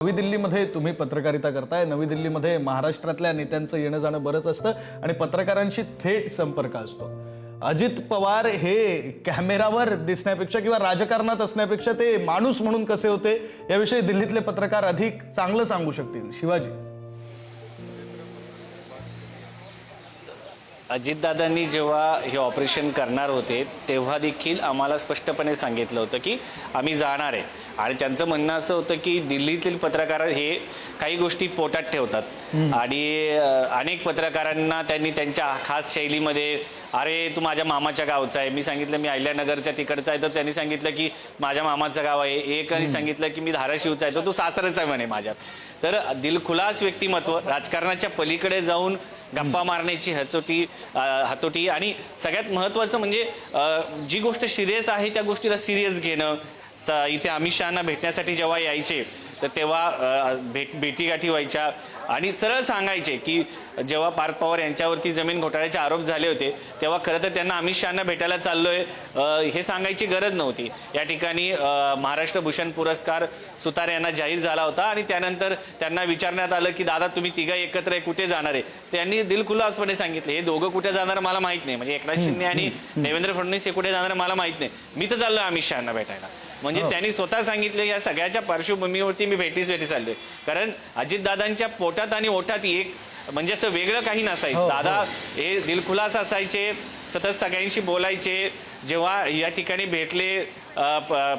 नवी दिल्लीमध्ये तुम्ही पत्रकारिता करताय। नवी दिल्लीमध्ये महाराष्ट्रातल्या नेत्यांचं येणं जाणं बरंच असतं आणि पत्रकारांशी थेट संपर्क असतो। अजित पवार हे कॅमेरावर दिसण्यापेक्षा किंवा राजकारणात असण्यापेक्षा ते माणूस म्हणून कसे होते याविषयी दिल्लीतले पत्रकार अधिक चांगलं सांगू शकतील। शिवाजी, अजितदादांनी जेव्हा हे ऑपरेशन करणार होते तेव्हा देखील आम्हाला स्पष्टपणे सांगितलं होतं की आम्ही जाणार आहे आणि त्यांचं म्हणणं असं होतं की दिल्लीतील पत्रकार हे काही गोष्टी पोटात ठेवतात आणि अनेक पत्रकारांना त्यांनी त्यांच्या खास शैलीमध्ये अरे तू माझ्या मामाच्या गावचा आहे, मी सांगितलं मी अहिल्यानगरच्या तिकडचा आहे, तर त्यांनी सांगितलं की माझ्या मामाचं गाव आहे, एकाने सांगितलं की मी धाराशिवचा आहे, तर तू सासरचा आहे म्हणे माझ्यात। तर दिलखुलास व्यक्तिमत्व, राजकारणाच्या पलीकडे जाऊन गप्पा मारण्याची हातोटी आणि सगळ्यात महत्त्वाचं म्हणजे जी गोष्ट सिरियस आहे त्या गोष्टीला सिरियस घेणं। इथे अमित शहांना भेटण्यासाठी जेव्हा यायचे तर तेव्हा भेटीगाठी व्हायच्या आणि सरळ सांगायचे की जेव्हा पार्थ पवार यांच्यावरती जमीन घोटाळ्याचे आरोप झाले होते तेव्हा खरं तर त्यांना अमित शहांना भेटायला चाललोय हे सांगायची गरज नव्हती। या ठिकाणी महाराष्ट्र भूषण पुरस्कार सुतार यांना जाहीर झाला होता आणि त्यानंतर त्यांना विचारण्यात आलं की दादा तुम्ही तिघं एकत्र आहे, कुठे जाणार आहे? त्यांनी दिलखुलासपणे सांगितले हे दोघं कुठे जाणार मला माहित नाही, म्हणजे एकनाथ शिंदे आणि देवेंद्र फडणवीस हे कुठे जाणार मला माहित नाही, मी तर चाललोय अमित शहांना भेटायला। म्हणजे त्यांनी स्वतः सांगितले या सगळ्याच्या पार्श्वभूमीवरती मी भेटीसाठी चाललोय, कारण अजितदादांच्या पोटात आणि ओठात एक म्हणजे असं वेगळं काही नसायचं। दादा हे दिलखुलास असायचे, सतत सगळ्यांशी बोलायचे। जेव्हा या ठिकाणी भेटले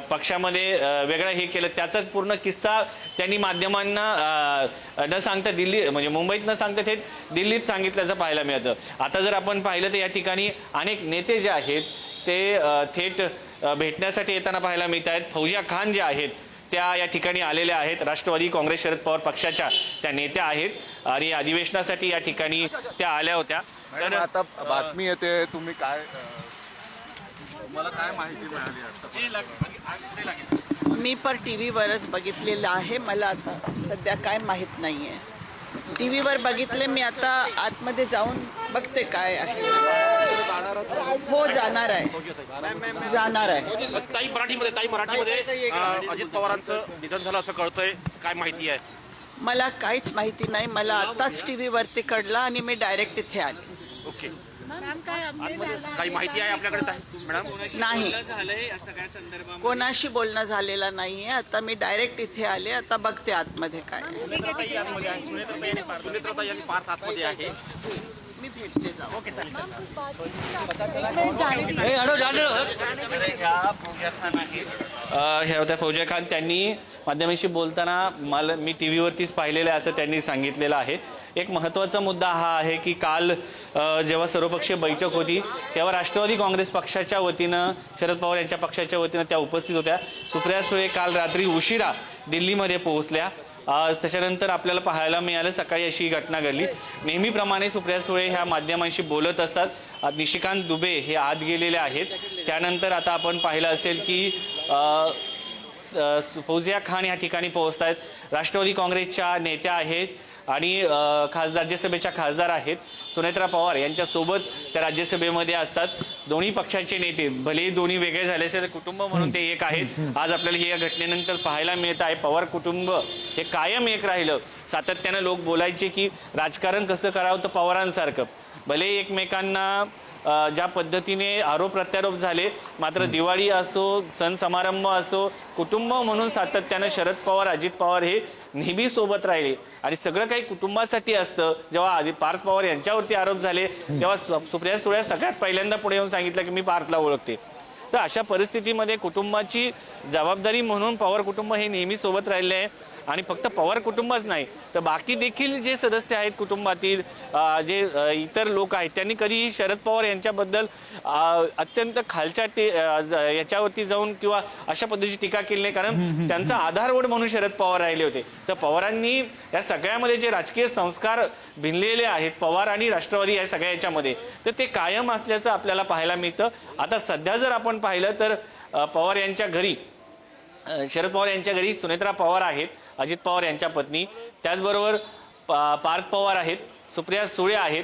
पक्षामध्ये वेगळं हे केलं त्याचाच पूर्ण किस्सा त्यांनी माध्यमांना न सांगता दिल्ली म्हणजे मुंबईत न सांगता थेट दिल्लीत सांगितल्याचं पाहायला मिळतं। आता जर आपण पाहिलं तर या ठिकाणी अनेक नेते जे आहेत ते थेट भेटण्यासाठी येताना पाहायला मिळत आहेत। फौजिया खान जे आहेत त्या या ठिकाणी आलेल्या आहेत, राष्ट्रवादी काँग्रेस शरद पवार पक्षाच्या त्या नेत्या आहेत आणि अधिवेशनासाठी या ठिकाणी त्या आल्या होत्या। तर आता बातमी येते, तुम्ही काय मला काय माहिती मिळाली? मी पर टीव्हीवरच बघितलेलं आहे, मला आता सध्या काय माहित नाहीये। टीव्हीवर बघितले, मी आता आतमध्ये जाऊन बघते काय आहे। हो जाणार आहे। ताई मराठीमध्ये अजित पवारांचं निधन झालं असं कळतंय, काय माहिती आहे? मला काहीच माहिती नाही, मला आताच टीव्हीवरती कळलं आणि मी डायरेक्ट इथे आले। ओके, काही माहिती आहे आपल्याकडे मॅडम? नाही, कोणाशी बोलणं झालेलं नाहीये। आता मी डायरेक्ट इथे आले, आता बघते आतमध्ये काय आहे। सुनेत्राताई यांनी पार्थ आतमध्ये आहे, मी भेटले जाऊ। ह्या होत्या फौजिया खान, त्यांनी माध्यमांशी बोलताना मी टीव्हीवरतीच पाहिलेलं आहे असं त्यांनी सांगितलेलं आहे। एक महत्त्वाचा मुद्दा हा आहे की काल जेव्हा सर्वपक्षीय बैठक होती तेव्हा राष्ट्रवादी काँग्रेस पक्षाच्या वतीनं शरद पवार यांच्या पक्षाच्या वतीनं त्या उपस्थित होत्या। सुप्रिया सुळे काल रात्री उशिरा दिल्लीमध्ये पोहोचल्या। त्याच्यानंतर आपल्याला पाहायला मिळालं सकाळी अशी घटना घडली। नेहमीप्रमाणे सुप्रिया सुळे ह्या माध्यमांशी बोलत असतात। निशिकांत दुबे हे आत गेलेले आहेत। त्यानंतर आता आपण पाहिलं असेल की फौजिया खान या ठिकाणी पोहोचत आहेत। राष्ट्रवादी काँग्रेसच्या नेत्या आहेत आणि राज्यसभेच्या खासदार आहेत। सुनेत्रा पवार यांच्यासोबत त्या राज्यसभेमध्ये असतात। दोन्ही पक्षाचे नेते भले दोन्ही वेगळे झाले असेल कुटुंब म्हणून ते एक आहेत। आज आपल्याला या घटनेनंतर पाहायला मिळत आहे पवार कुटुंब हे कायम एक राहिलं। सातत्यानं लोक बोलायचे की राजकारण कसं करावं तर पवारांसारखं। भले एकमेकांना ज्या पद्धतीने आरोप प्रत्यारोप झाले, मात्र दिवाळी असो सण समारंभ असो कुटुंब म्हणून सातत्यानं शरद पवार अजित पवार हे नेहमी सोबत राहिले आणि सगळं काही कुटुंबासाठी असतं। जेव्हा पार्थ पवार यांच्यावरती आरोप झाले तेव्हा सुप्रिया सुळे सगळ्यात पहिल्यांदा पुढे येऊन सांगितलं की मी पार्थला ओळखते। तर अशा परिस्थितीमध्ये कुटुंबाची जबाबदारी म्हणून पवार कुटुंब हे नेहमी सोबत राहिले आहे आणि फक्त पवार कुटुंबच नाही तर बाकी देखील जे सदस्य आहेत कुटुंबातील जे इतर लोक आहेत त्यांनी कधीही शरद पवार यांच्याबद्दल अत्यंत खालच्या याच्यावरती जाऊन किंवा अशा पद्धतीची टीका केली नाही, कारण त्यांचा आधारवड म्हणून शरद पवार राहिले होते। तर पवारांनी या सगळ्यामध्ये जे राजकीय संस्कार भिनलेले आहेत पवार आणि राष्ट्रवादी या सगळ्या याच्यामध्ये तर ते कायम असल्याचं आपल्याला पाहायला मिळतं। आता सध्या जर आपण पाहिलं तर पवार यांच्या घरी शरद पवार यांच्या घरी सुनेत्रा पवार आहेत, अजित पवार यांच्या पत्नी, त्याचबरोबर पार्थ पवार आहेत, सुप्रिया सुळे आहेत,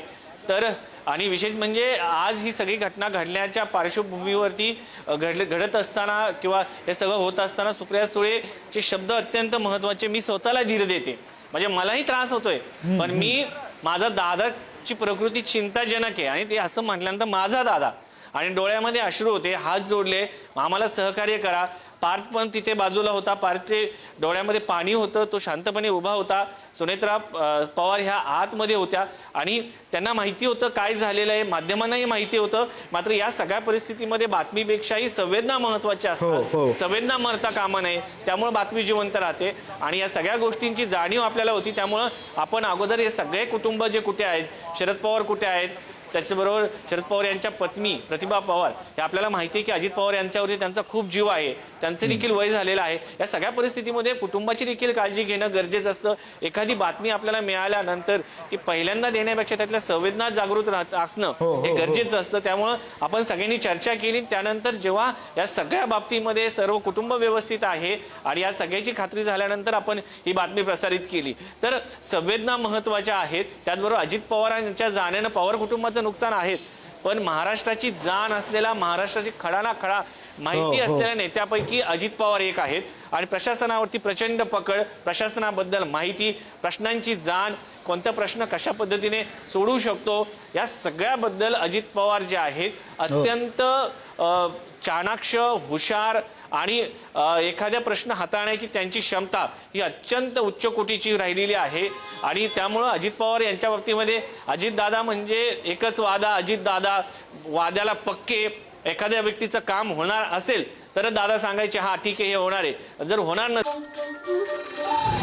तर आणि विशेष म्हणजे आज ही सगळी घटना घडण्याच्या पार्श्वभूमीवरती घडत असताना किंवा हे सगळं होत असताना सुप्रिया सुळेचे शब्द अत्यंत महत्त्वाचे. मी स्वतःला धीर देते, म्हणजे मलाही त्रास होतोय, पण मी माझा दादाची प्रकृती चिंताजनक आहे आणि ते असं म्हटल्यानंतर माझा दादा आणि डोळ्यामध्ये अश्रू होते, हात जोडले, आम्हाला सहकार्य करा. पार्थ पण तिथे बाजूला होता, पार्थचे डोळ्यामध्ये पाणी होतं, तो शांतपणे उभा होता. सुनेत्रा पवार ह्या आतमध्ये होत्या आणि त्यांना माहिती होतं काय झालेलं आहे, माध्यमांनाही माहिती होतं. मात्र या सगळ्या परिस्थितीमध्ये बातमीपेक्षाही संवेदना महत्वाच्या असतात. संवेदना मरता कामा नये, त्यामुळे बातमी जिवंत राहते आणि या सगळ्या गोष्टींची जाणीव आपल्याला होती. त्यामुळं आपण अगोदर हे सगळे कुटुंब जे कुठे आहेत, शरद पवार कुठे आहेत, त्याच्याबरोबर शरद पवार यांच्या पत्नी प्रतिभा पवार, हे आपल्याला माहिती आहे की अजित पवार यांच्यावरती त्यांचा खूप जीव आहे, त्यांचे देखील वय झालेलं आहे. या सगळ्या परिस्थितीमध्ये कुटुंबाची देखील काळजी घेणं गरजेचं असतं. एखादी बातमी आपल्याला मिळाल्यानंतर ती पहिल्यांदा देण्यापेक्षा त्यातल्या संवेदना जागृत असणं हे गरजेचं असतं. त्यामुळं आपण सगळ्यांनी चर्चा केली. त्यानंतर जेव्हा या सगळ्या बाबतीमध्ये सर्व कुटुंब व्यवस्थित आहे आणि या सगळ्याची खात्री झाल्यानंतर आपण ही बातमी प्रसारित केली. तर संवेदना महत्वाच्या आहेत. त्याचबरोबर अजित पवार यांच्या जाण्यानं पवार कुटुंबाचं नुकसान आहेत, पण महाराष्ट्राची जाण असलेला, महाराष्ट्राची खडा ना खडा माहिती असलेल्या नेत्यापैकी अजित पवार एक आहेत आणि प्रशासनावरती प्रचंड पकड, प्रशासनाबद्दल माहिती, प्रश्नांची जाण, कोणता प्रश्न कशा पद्धतीने सोडवू शकतो, या सगळ्याबद्दल अजित पवार जे आहेत अत्यंत चाणाक्ष, हुशार आणि एखाद्या प्रश्न हाताळण्याची त्यांची क्षमता ही अत्यंत उच्च कोटीची राहिलेली आहे. आणि त्यामुळं अजित पवार यांच्या बाबतीमध्ये अजितदादा म्हणजे एकच वादा, अजितदादा वाद्याला पक्के. एखाद्या व्यक्तीचं काम होणार असेल तर दादा सांगायचे हा ठीक आहे हे होणार आहे, जर होणार नसेल